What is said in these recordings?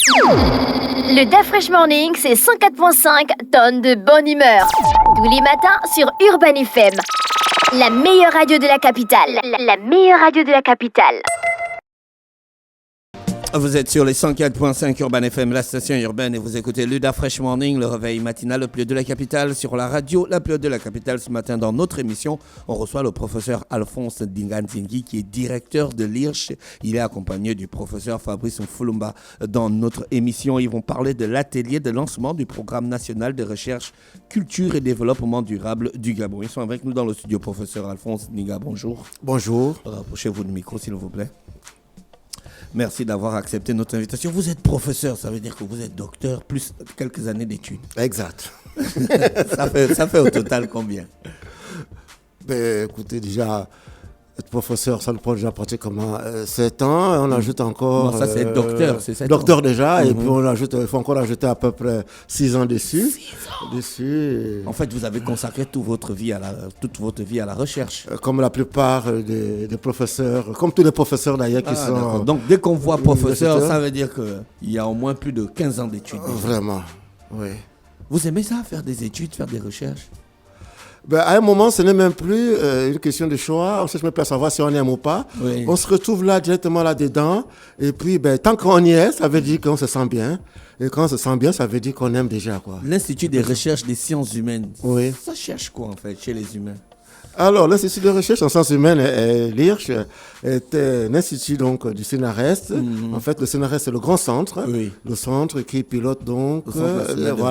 Le DAF Fresh Morning, c'est 104.5 tonnes de bonne humeur. Tous les matins sur Urban FM. La meilleure radio de la capitale. La meilleure radio de la capitale. Vous êtes sur les 104.5 Urban FM, la station urbaine, et vous écoutez le DAF Fresh Morning, le réveil matinal le plus haut de la capitale, sur la radio la plus haute de la capitale. Ce matin, dans notre émission, on reçoit le professeur Alphonse Dinganzingi, qui est directeur de l'IRCH. Il est accompagné du professeur Fabrice Mfulumba. Dans notre émission, ils vont parler de l'atelier de lancement du programme national de recherche, culture et développement durable du Gabon. Ils sont avec nous dans le studio. Professeur Alphonse Dinga, bonjour. Bonjour. Rapprochez-vous du micro, s'il vous plaît. Merci d'avoir accepté notre invitation. Vous êtes professeur, ça veut dire que vous êtes docteur, plus quelques années d'études. Exact. ça fait au total combien? Écoutez, déjà, être professeur, ça nous prend déjà pratiquement 7 ans. On ajoute encore... Non, ça c'est docteur, c'est 7 docteur ans. Déjà, et puis il faut encore ajouter à peu près 6 ans dessus. 6 ans. En fait, vous avez consacré toute votre vie à la recherche. Comme la plupart des professeurs, comme tous les professeurs d'ailleurs qui sont... D'accord. Donc dès qu'on voit professeur, ça veut dire qu'il y a au moins plus de 15 ans d'études. Vraiment, oui. Vous aimez ça, faire des études, faire des recherches? À un moment, ce n'est même plus une question de choix. On ne sait même pas savoir si on aime ou pas. Oui. On se retrouve là, directement là-dedans. Et puis, tant qu'on y est, ça veut dire qu'on se sent bien. Et quand on se sent bien, ça veut dire qu'on aime déjà, quoi. L'Institut des recherches des sciences humaines, oui. Ça cherche quoi, en fait, chez les humains? Alors, l'Institut de recherche en sciences humaines, l'IRCH, est un institut donc, du CNRS. En fait, le CNRS, c'est le grand centre. Oui. Le centre qui pilote donc le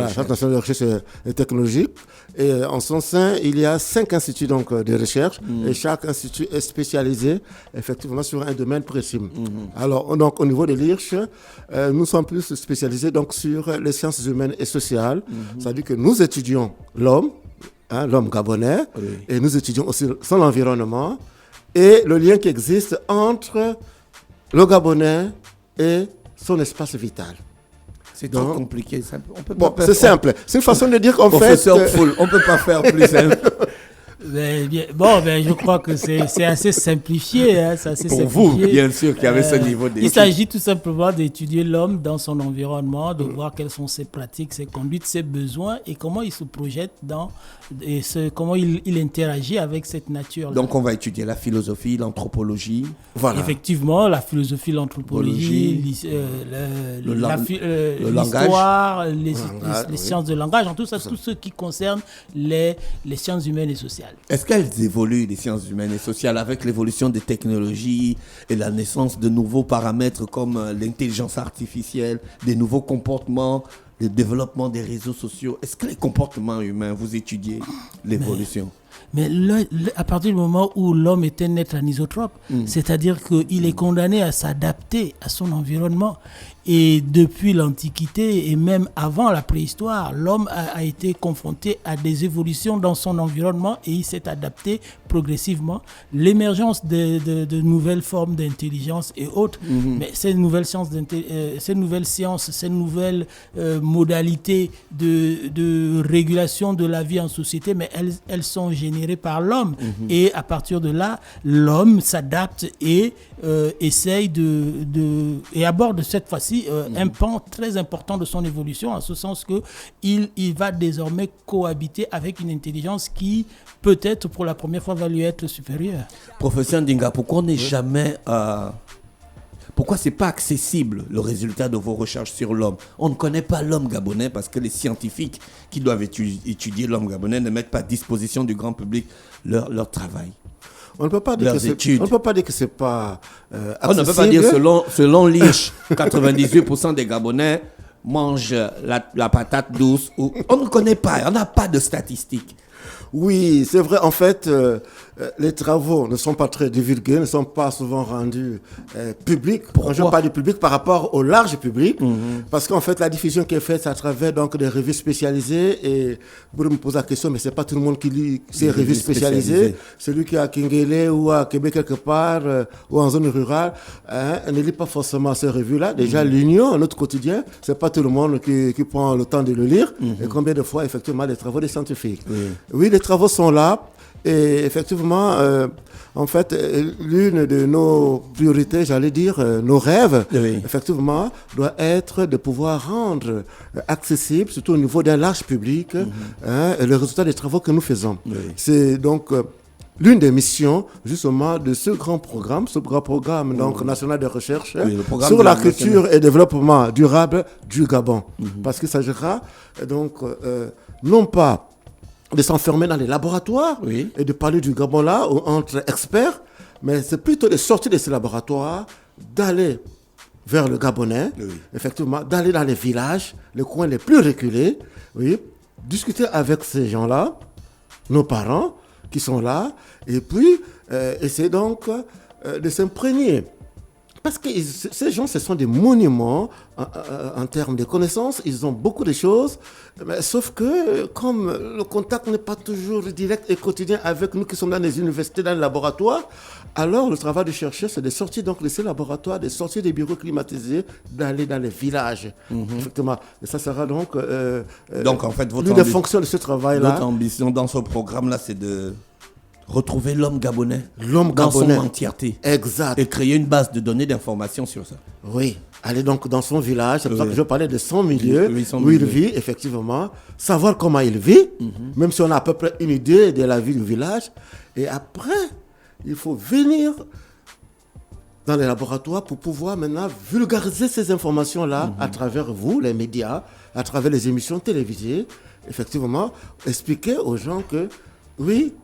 Centre national de recherche et technologique. Et en son sein, il y a 5 instituts donc, de recherche. Et chaque institut est spécialisé effectivement sur un domaine précis. Alors, donc, au niveau de l'IRCH, nous sommes plus spécialisés donc, sur les sciences humaines et sociales. C'est-à-dire que nous étudions l'homme, l'homme gabonais, oui. Et nous étudions aussi son environnement et le lien qui existe entre le Gabonais et son espace vital. C'est trop compliqué. Ça, c'est simple. C'est une façon de dire qu'en fait... Professeur Foul, on ne peut pas faire plus simple. Je crois que c'est assez simplifié. C'est assez pour simplifié. Vous, bien sûr, qui avez ce niveau d'études. Il s'agit tout simplement d'étudier l'homme dans son environnement, de voir quelles sont ses pratiques, ses conduites, ses besoins et comment il se projette comment il interagit avec cette nature. Donc, on va étudier la philosophie, l'anthropologie. Voilà. Effectivement, la philosophie, l'anthropologie, l'histoire, les sciences de langage, en tout ça, tout ce qui concerne les sciences humaines et sociales. Est-ce qu'elles évoluent, les sciences humaines et sociales, avec l'évolution des technologies et la naissance de nouveaux paramètres comme l'intelligence artificielle, des nouveaux comportements, le développement des réseaux sociaux? Est-ce que les comportements humains, vous étudiez l'évolution? Mais à partir du moment où l'homme est un être anisotrope, c'est-à-dire qu'il est condamné à s'adapter à son environnement. Et depuis l'Antiquité et même avant la préhistoire, l'homme a été confronté à des évolutions dans son environnement et il s'est adapté progressivement. L'émergence de nouvelles formes d'intelligence et autres, mais ces nouvelles sciences, ces nouvelles modalités de régulation de la vie en société, mais elles sont générées par l'homme. Et à partir de là, l'homme s'adapte et essaye et aborde cette fois-ci un pan très important de son évolution, en ce sens qu'il va désormais cohabiter avec une intelligence qui, peut-être pour la première fois, va lui être supérieure. Professeur Ndinga, pourquoi on n'est jamais... Pourquoi ce n'est pas accessible, le résultat de vos recherches sur l'homme? On ne connaît pas l'homme gabonais parce que les scientifiques qui doivent étudier l'homme gabonais ne mettent pas à disposition du grand public leur travail. On ne peut pas dire que c'est pas accessible. On ne peut pas dire, selon l'IRCH, 98% des Gabonais mangent la patate douce. On ne connaît pas, on n'a pas de statistiques. Oui, c'est vrai. En fait, les travaux ne sont pas très divulgués, ne sont pas souvent rendus publics. Pourquoi? Je parle du public par rapport au large public, parce qu'en fait, la diffusion qui est faite, c'est à travers donc des revues spécialisées. Et vous me posez la question, mais c'est pas tout le monde qui lit ces revues spécialisées. Celui qui est à Kingele ou à Québec quelque part ou en zone rurale, ne lit pas forcément ces revues-là. Déjà, l'Union, notre quotidien, c'est pas tout le monde qui prend le temps de le lire. Et combien de fois, effectivement, les travaux des scientifiques. Oui, les travaux sont là. Et effectivement, en fait, l'une de nos priorités, j'allais dire, nos rêves, Oui. effectivement, doit être de pouvoir rendre accessible, surtout au niveau d'un large public, le résultat des travaux que nous faisons. Oui. C'est donc l'une des missions, justement, de ce grand programme donc, national de recherche Oui, le programme sur de la la culture et développement durable du Gabon. Parce qu'il s'agira, donc, non pas de s'enfermer dans les laboratoires Oui. et de parler du Gabon là entre experts, mais c'est plutôt de sortir de ces laboratoires, d'aller vers le Gabonais, Oui. effectivement, d'aller dans les villages, les coins les plus reculés, oui, discuter avec ces gens-là, nos parents qui sont là, et puis essayer donc de s'imprégner. Parce que ces gens, ce sont des monuments en termes de connaissances. Ils ont beaucoup de choses. Mais sauf que, comme le contact n'est pas toujours direct et quotidien avec nous qui sommes dans les universités, dans les laboratoires, alors le travail de chercheur, c'est de sortir donc de ces laboratoires, de sortir des bureaux climatisés, d'aller dans les villages. Effectivement. Et ça sera donc, Donc, en fait, l'une des fonctions de ce travail-là. Votre ambition dans ce programme-là, c'est de retrouver l'homme gabonais L'homme dans gabonais. son entièreté. Exact. Et créer une base de données d'informations sur ça. Oui, aller donc dans son village, c'est pour ça Oui. que je parlais de son milieu, Oui, son où il milieu. vit, effectivement, savoir comment il vit, même si on a à peu près une idée de la vie du village. Et après, il faut venir dans les laboratoires pour pouvoir maintenant vulgariser ces informations-là à travers vous, les médias, à travers les émissions télévisées, effectivement, expliquer aux gens que, oui,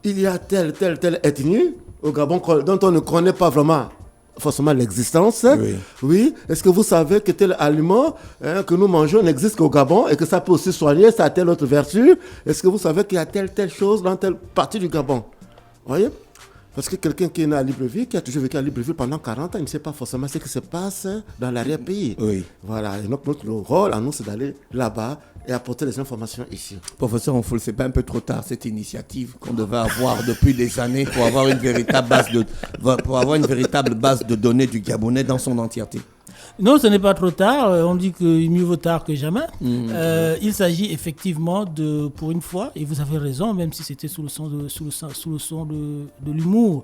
il y a telle ethnie au Gabon dont on ne connaît pas vraiment forcément l'existence. Oui. Oui. Est-ce que vous savez que tel aliment que nous mangeons n'existe qu'au Gabon et que ça peut aussi soigner, ça a telle autre vertu? Est-ce que vous savez qu'il y a telle chose dans telle partie du Gabon? Vous voyez? Parce que quelqu'un qui est né à Libreville, qui a toujours vécu à Libreville pendant 40 ans, il ne sait pas forcément ce qui se passe dans l'arrière-pays. Oui. Voilà. Et notre rôle à nous, c'est d'aller là-bas et apporter les informations ici. Professeur Onfoul, c'est pas un peu trop tard cette initiative qu'on devait avoir depuis des années pour avoir une véritable base de données du Gabonais dans son entièreté? Non, ce n'est pas trop tard. On dit que mieux vaut tard que jamais. Il s'agit effectivement de, pour une fois, et vous avez raison, même si c'était sous le son de l'humour,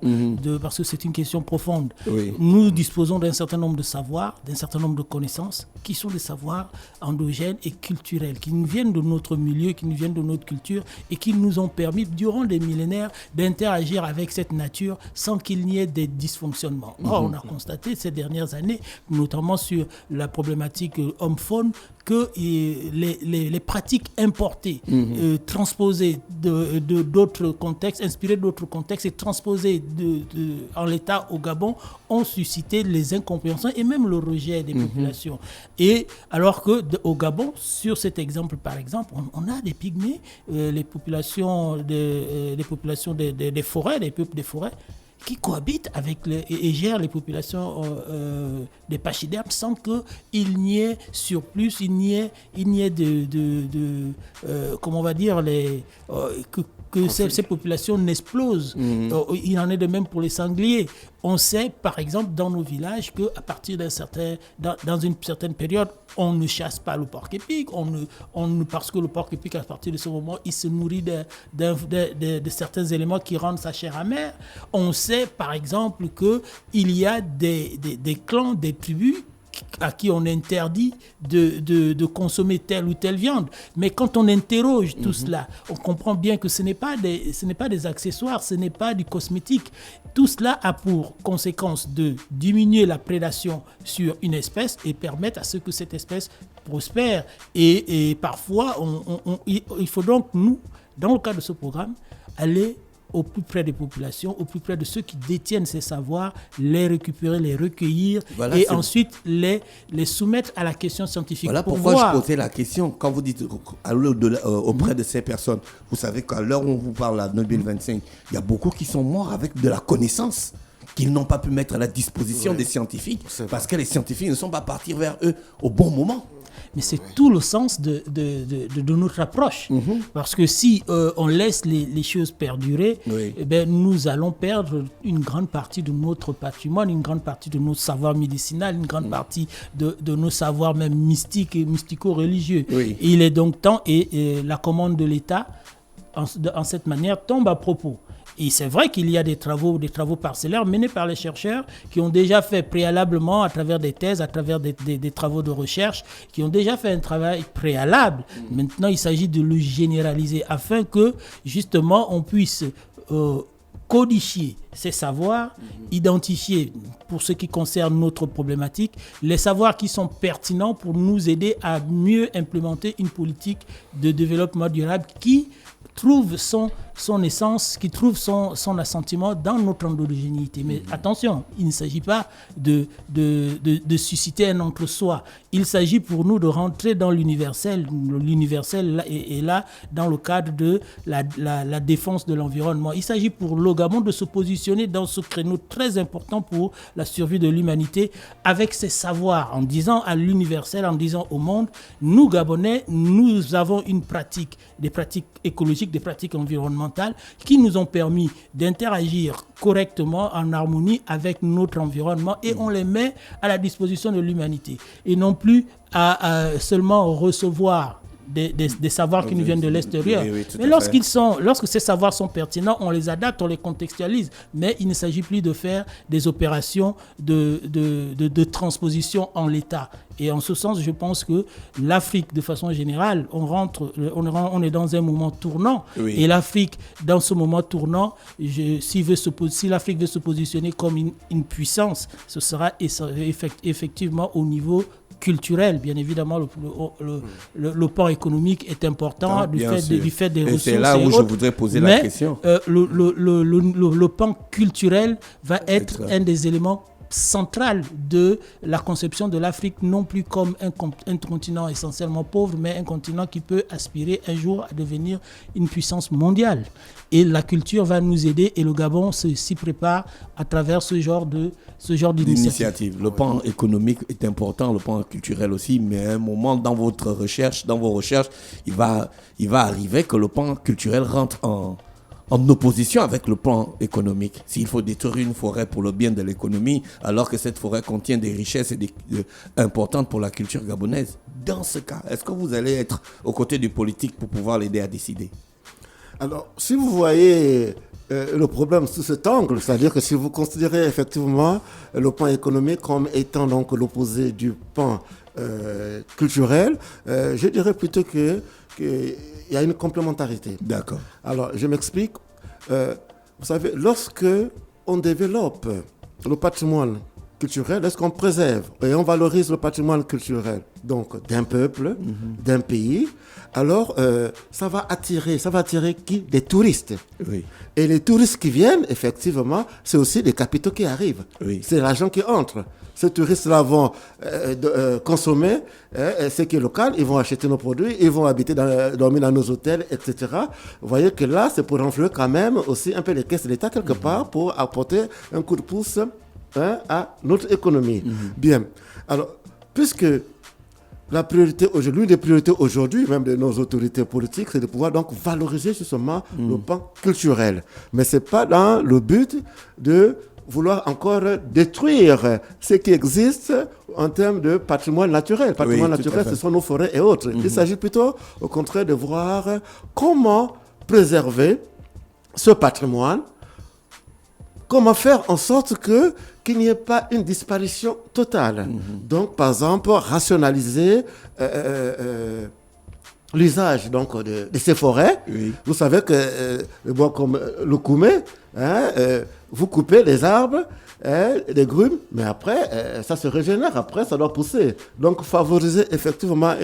parce que c'est une question profonde. Oui. Nous disposons d'un certain nombre de savoirs, d'un certain nombre de connaissances, qui sont des savoirs endogènes et culturels, qui nous viennent de notre milieu, qui nous viennent de notre culture, et qui nous ont permis, durant des millénaires, d'interagir avec cette nature sans qu'il n'y ait des dysfonctionnements. Or, on a constaté ces dernières années, notamment sur la problématique homme-faune, que les pratiques importées, transposées d'autres contextes, inspirées d'autres contextes et transposées en l'état au Gabon, ont suscité les incompréhensions et même le rejet des populations. Et alors qu'au Gabon, sur cet exemple par exemple, on a des pygmées, les populations des forêts, des peuples des forêts, qui cohabitent avec et gèrent les populations des pachydermes sans qu'il n'y ait surplus, il n'y ait comment on va dire, que ces populations n'explosent. Il en est de même pour les sangliers. On sait, par exemple, dans nos villages, qu'à partir dans une certaine période, on ne chasse pas le porc-épic, parce que le porc-épic, à partir de ce moment, il se nourrit de certains éléments qui rendent sa chair amère. On sait, par exemple, qu'il y a des clans, des tribus à qui on interdit de consommer telle ou telle viande. Mais quand on interroge tout cela, on comprend bien que ce n'est pas des accessoires, ce n'est pas du cosmétique. Tout cela a pour conséquence de diminuer la prédation sur une espèce et permettre à ce que cette espèce prospère. Et parfois, il faut donc, nous, dans le cadre de ce programme, aller au plus près des populations, au plus près de ceux qui détiennent ces savoirs, les récupérer, les recueillir et ensuite les soumettre à la question scientifique. Voilà pourquoi je posais la question. Quand vous dites auprès de ces personnes, vous savez qu'à l'heure où on vous parle, en 2025, il y a beaucoup qui sont morts avec de la connaissance qu'ils n'ont pas pu mettre à la disposition des scientifiques parce que les scientifiques ne sont pas partis vers eux au bon moment. Mais c'est tout le sens de notre approche. Parce que si on laisse les choses perdurer, eh bien, nous allons perdre une grande partie de notre patrimoine, une grande partie de notre savoir médicinal, une grande partie de nos savoirs même mystiques et mystico-religieux. Et il est donc temps, et la commande de l'État en cette manière tombe à propos. Et c'est vrai qu'il y a des travaux parcellaires menés par les chercheurs qui ont déjà fait préalablement, à travers des thèses, à travers des travaux de recherche, qui ont déjà fait un travail préalable. Maintenant, il s'agit de le généraliser afin que, justement, on puisse codifier ces savoirs, identifier, pour ce qui concerne notre problématique, les savoirs qui sont pertinents pour nous aider à mieux implémenter une politique de développement durable qui trouve son essence, qui trouve son assentiment dans notre endogénéité. Mais attention, il ne s'agit pas de susciter un entre-soi. Il s'agit pour nous de rentrer dans l'universel. L'universel est là dans le cadre de la défense de l'environnement. Il s'agit pour le Gabon de se positionner dans ce créneau très important pour la survie de l'humanité avec ses savoirs, en disant à l'universel, en disant au monde, nous Gabonais, nous avons des pratiques écologiques, des pratiques environnementales qui nous ont permis d'interagir correctement, en harmonie avec notre environnement, et on les met à la disposition de l'humanité. Et non plus à seulement recevoir des savoirs qui nous viennent de l'extérieur. Oui, mais lorsque ces savoirs sont pertinents, on les adapte, on les contextualise. Mais il ne s'agit plus de faire des opérations de transposition en l'état. Et en ce sens, je pense que l'Afrique, de façon générale, on est dans un moment tournant. Oui. Et l'Afrique, dans ce moment tournant, si l'Afrique veut se positionner comme une puissance, ce sera effectivement au niveau culturel. Bien évidemment, le pan économique est important du fait des ressources. C'est là où je voudrais poser la question. Le pan culturel va être un des éléments central de la conception de l'Afrique, non plus comme un continent essentiellement pauvre, mais un continent qui peut aspirer un jour à devenir une puissance mondiale. Et la culture va nous aider, et le Gabon s'y prépare à travers ce genre d'initiative. Le pan économique est important, le pan culturel aussi, mais à un moment dans vos recherches, il va arriver que le pan culturel rentre en opposition avec le plan économique. S'il faut détruire une forêt pour le bien de l'économie, alors que cette forêt contient des richesses importantes pour la culture gabonaise, dans ce cas, est-ce que vous allez être aux côtés du politique pour pouvoir l'aider à décider? Alors, si vous voyez le problème sous cet angle, c'est-à-dire que si vous considérez effectivement le pan économique comme étant donc l'opposé du pan culturel, je dirais plutôt qu'il y a une complémentarité. D'accord. Alors, je m'explique. Vous savez, lorsque on développe le patrimoine culturel, lorsqu'on préserve et on valorise le patrimoine culturel donc d'un peuple, d'un pays, alors ça va attirer qui? Des touristes. Oui. Et les touristes qui viennent, effectivement, c'est aussi des capitaux qui arrivent. Oui. C'est l'argent qui entre. Ces touristes-là vont consommer ce qui est local, ils vont acheter nos produits, ils vont dormir dans nos hôtels, etc. Vous voyez que là, c'est pour renflouer quand même aussi un peu les caisses de l'État quelque part pour apporter un coup de pouce à notre économie. Bien. Alors, puisque l'une des priorités aujourd'hui, même de nos autorités politiques, c'est de pouvoir donc valoriser justement le pan culturel. Mais ce n'est pas dans le but de vouloir encore détruire ce qui existe en termes de patrimoine naturel. Patrimoine naturel, ce sont nos forêts et autres. Il s'agit plutôt, au contraire, de voir comment préserver ce patrimoine, comment faire en sorte qu'il n'y ait pas une disparition totale. Donc, par exemple, rationaliser l'usage donc, de ces forêts. Oui. Vous savez que le bois comme le koumé, vous coupez les arbres, les grumes, mais après, ça se régénère, après, ça doit pousser. Donc, favoriser effectivement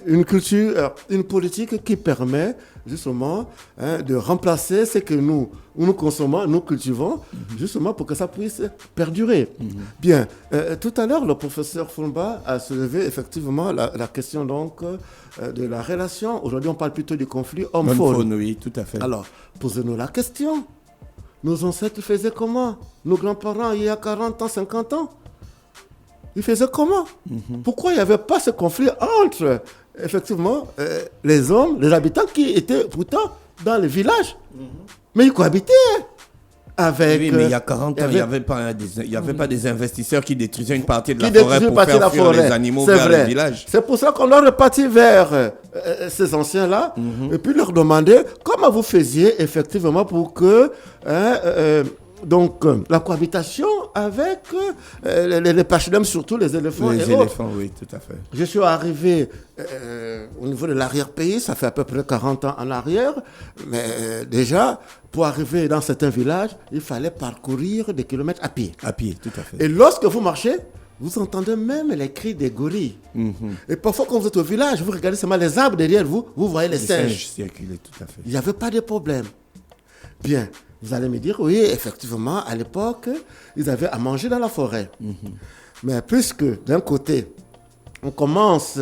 une culture, une politique qui permet justement de remplacer ce que nous consommons, nous cultivons, justement pour que ça puisse perdurer. Bien, tout à l'heure, le professeur Foumba a soulevé effectivement la question donc de la relation. Aujourd'hui, on parle plutôt du conflit homme-faune. Oui, tout à fait. Alors, posez-nous la question. Nos ancêtres faisaient comment? Nos grands-parents, il y a 40 ans, 50 ans, ils faisaient comment? Pourquoi il n'y avait pas ce conflit entre, effectivement, les hommes, les habitants qui étaient pourtant dans les villages? Mais ils cohabitaient avec... Oui, mais il y a 40 ans, il n'y avait pas des investisseurs qui détruisaient une partie de la forêt pour partie de faire la fuir forêt. les animaux C'est vers vrai. les villages. C'est pour ça qu'on leur repartit vers ces anciens-là et puis leur demander comment vous faisiez effectivement pour que la cohabitation avec les pachydermes, surtout les éléphants Les et autres. éléphants, oui, tout à fait. Je suis arrivé au niveau de l'arrière-pays, ça fait à peu près 40 ans en arrière, mais déjà, pour arriver dans certains villages, il fallait parcourir des kilomètres à pied. À pied, tout à fait. Et lorsque vous marchez, vous entendez même les cris des gorilles. Et parfois, quand vous êtes au village, vous regardez seulement les arbres derrière vous, vous voyez les singes. circulaient, tout à fait. Il n'y avait pas de problème. Bien, vous allez me dire, oui, effectivement, à l'époque, ils avaient à manger dans la forêt. Mais puisque, d'un côté, on commence,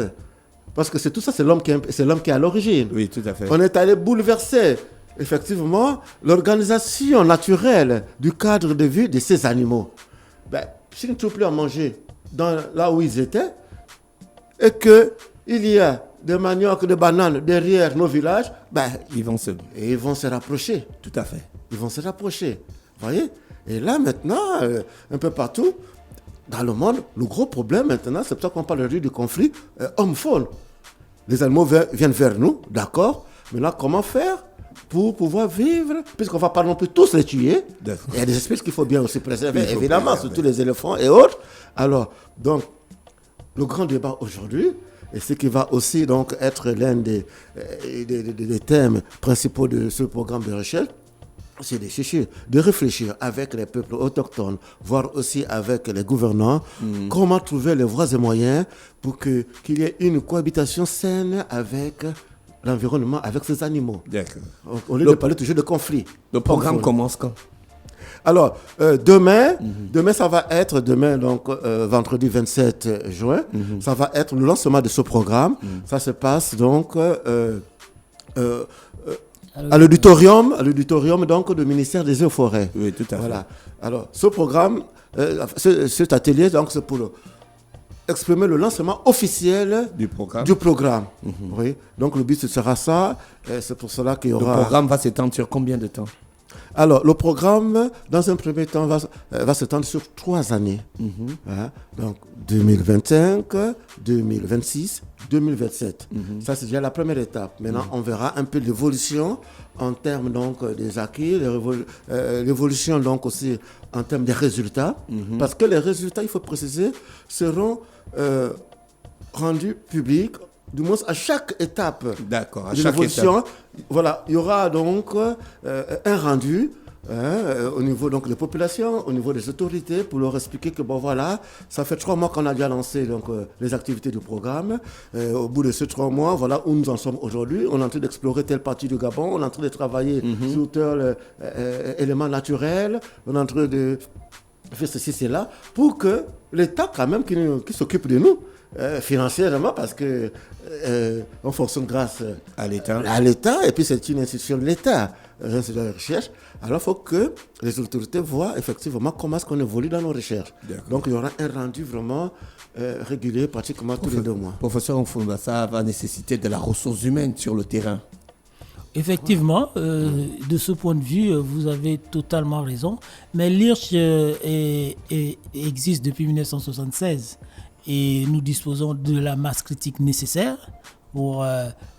parce que c'est tout ça, c'est l'homme qui est à l'origine. Oui, tout à fait. On est allé bouleverser, effectivement, l'organisation naturelle du cadre de vie de ces animaux. Ben, s'ils ne trouvent plus à manger là où ils étaient, et qu'il y a des maniocs, des bananes derrière nos villages, ben, ils vont se rapprocher. Tout à fait. Ils vont se rapprocher. Vous voyez? Et là, maintenant, un peu partout, dans le monde, le gros problème maintenant, c'est pour ça qu'on parle aujourd'hui du conflit homme-faune. Les animaux viennent vers nous, d'accord. Maintenant, comment faire pour pouvoir vivre, puisqu'on ne va pas non plus tous les tuer. Il y a des espèces qu'il faut bien aussi préserver, évidemment, surtout les éléphants et autres. Alors, donc, le grand débat aujourd'hui, et ce qui va aussi donc être l'un des thèmes principaux de ce programme de recherche, c'est de réfléchir avec les peuples autochtones, voire aussi avec les gouvernants, comment trouver les voies et moyens pour qu'il y ait une cohabitation saine avec l'environnement, avec ces animaux. D'accord. Au lieu de parler toujours de conflit. Le programme commence quand? Alors, demain, ça va être, donc, vendredi 27 juin, ça va être le lancement de ce programme. Ça se passe donc à l'auditorium donc du ministère des Eaux et Forêts. Oui, tout à fait. Voilà. Alors, ce programme, cet atelier, donc, c'est pour exprimer le lancement officiel du programme. Oui. Donc, le but, ce sera ça. C'est pour cela qu'il y aura... Le programme va s'étendre sur combien de temps? Alors, le programme, dans un premier temps, va s'étendre sur 3 années. Donc, 2025, 2026, 2027. Ça, c'est déjà la première étape. Maintenant, on verra un peu l'évolution en termes donc, des acquis, l'évolution donc aussi en termes des résultats. Parce que les résultats, il faut préciser, seront rendus publics, du moins à chaque étape de l'évolution. Voilà, il y aura donc un rendu au niveau donc, des populations, au niveau des autorités, pour leur expliquer que bon voilà, ça fait 3 mois qu'on a déjà lancé donc, les activités du programme. Au bout de ces 3 mois, voilà où nous en sommes aujourd'hui. On est en train d'explorer telle partie du Gabon, on est en train de travailler sur tel élément naturel, on est en train de faire ceci, cela, pour que l'État quand même qui s'occupe de nous, financièrement, parce que on fonctionne grâce à l'État, et puis c'est une institution de l'État, l'institut de recherche. Alors il faut que les autorités voient effectivement comment est-ce qu'on évolue dans nos recherches. Donc il y aura un rendu vraiment régulier, pratiquement tous les 2 mois. Professeur Nfumba, ça va nécessiter de la ressource humaine sur le terrain. Effectivement, de ce point de vue, vous avez totalement raison. Mais l'IRCH existe depuis 1976. Et nous disposons de la masse critique nécessaire pour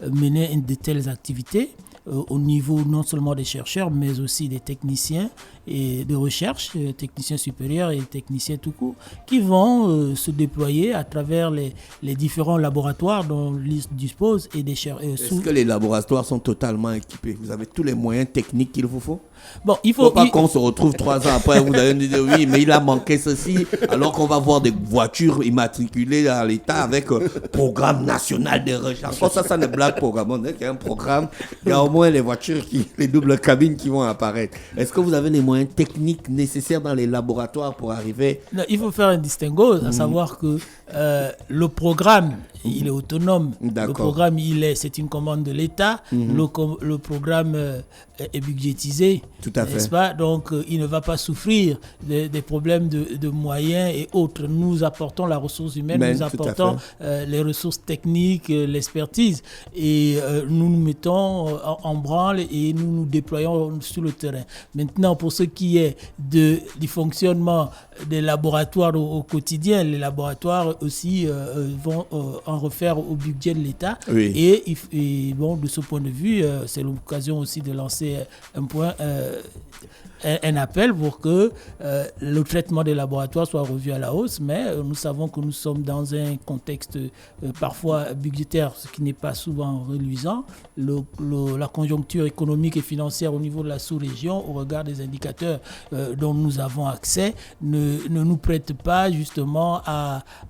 mener de telles activités au niveau non seulement des chercheurs, mais aussi des techniciens et de recherche, techniciens supérieurs et techniciens tout court, qui vont se déployer à travers les différents laboratoires dont l'IRCH dispose et des chercheurs. Est-ce que les laboratoires sont totalement équipés? Vous avez tous les moyens techniques qu'il vous faut? Bon, il faut pas qu'on se retrouve 3 ans après, vous allez nous dire oui, mais il a manqué ceci, alors qu'on va voir des voitures immatriculées à l'État avec programme national de recherche. Ça ne blague programme. On est qu'il y a un programme, il y a au moins les voitures, les doubles cabines qui vont apparaître. Est-ce que vous avez les moyens techniques nécessaires dans les laboratoires pour arriver? Non, il faut faire un distinguo, à savoir que le programme Il est autonome. D'accord. Le programme, c'est une commande de l'État. Le programme est budgétisé. Tout à fait. N'est-ce pas? Donc, il ne va pas souffrir des problèmes de moyens et autres. Nous apportons la ressource humaine, nous apportons les ressources techniques, l'expertise. Et nous nous mettons en branle et nous nous déployons sur le terrain. Maintenant, pour ce qui est du fonctionnement des laboratoires au quotidien, les laboratoires aussi vont en refaire au budget de l'État. Oui. Et bon, de ce point de vue, c'est l'occasion aussi de lancer un appel pour que le traitement des laboratoires soit revu à la hausse, mais nous savons que nous sommes dans un contexte parfois budgétaire, ce qui n'est pas souvent reluisant. La conjoncture économique et financière au niveau de la sous-région, au regard des indicateurs dont nous avons accès, ne nous prête pas justement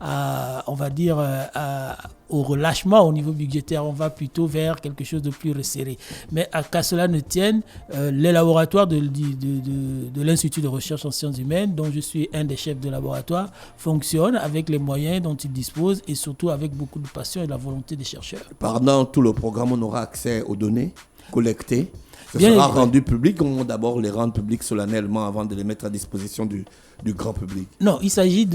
on va dire, au relâchement au niveau budgétaire. On va plutôt vers quelque chose de plus resserré. Mais qu'à cela ne tienne, les laboratoires de l'Institut de recherche en sciences humaines, dont je suis un des chefs de laboratoire, fonctionnent avec les moyens dont ils disposent et surtout avec beaucoup de passion et de la volonté des chercheurs. Pendant tout le programme, on aura accès aux données collectées. Ce sera rendu public. On va d'abord les rendre publics solennellement avant de les mettre à disposition du grand public. Non, il s'agit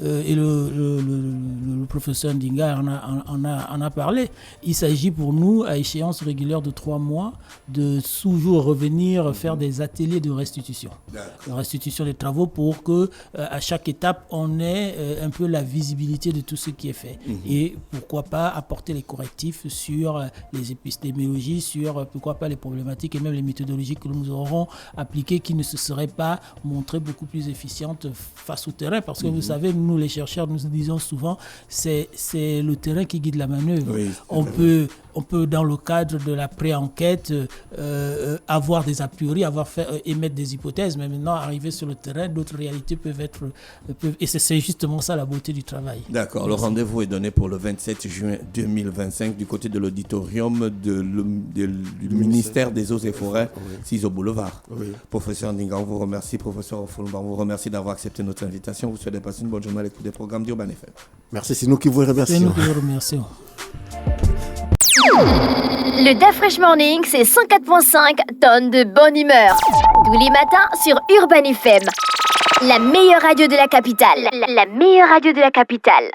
et le professeur Ndinga en a parlé, il s'agit pour nous, à échéance régulière de 3 mois, de toujours revenir faire des ateliers de restitution. De restitution des travaux pour que à chaque étape, on ait un peu la visibilité de tout ce qui est fait. Et pourquoi pas apporter les correctifs sur les épistémologies, sur pourquoi pas les problématiques et même les méthodologies que nous aurons appliquées qui ne se seraient pas montrées beaucoup plus efficientes face au terrain, parce que vous savez, nous les chercheurs, nous disons souvent, c'est le terrain qui guide la manœuvre. Oui, on peut dans le cadre de la pré-enquête avoir des a priori, émettre des hypothèses, mais maintenant arriver sur le terrain, d'autres réalités peuvent et c'est justement ça la beauté du travail. D'accord, le rendez-vous est donné pour le 27 juin 2025 du côté de l'auditorium du ministère des Eaux et Forêts, 6 au boulevard. Oui. Professeur Ndinga, on vous remercie. Professeur Ofolumba, on vous remercie d'avoir accepté notre invitation. Vous souhaitez passer une bonne journée à l'écoute des programmes d'Urban FM. Merci, c'est nous qui vous remercions. C'est nous qui vous remercions. Le DAF Fresh Morning, c'est 104.5 tonnes de bonne humeur. Tous les matins sur Urban FM. La meilleure radio de la capitale. La meilleure radio de la capitale.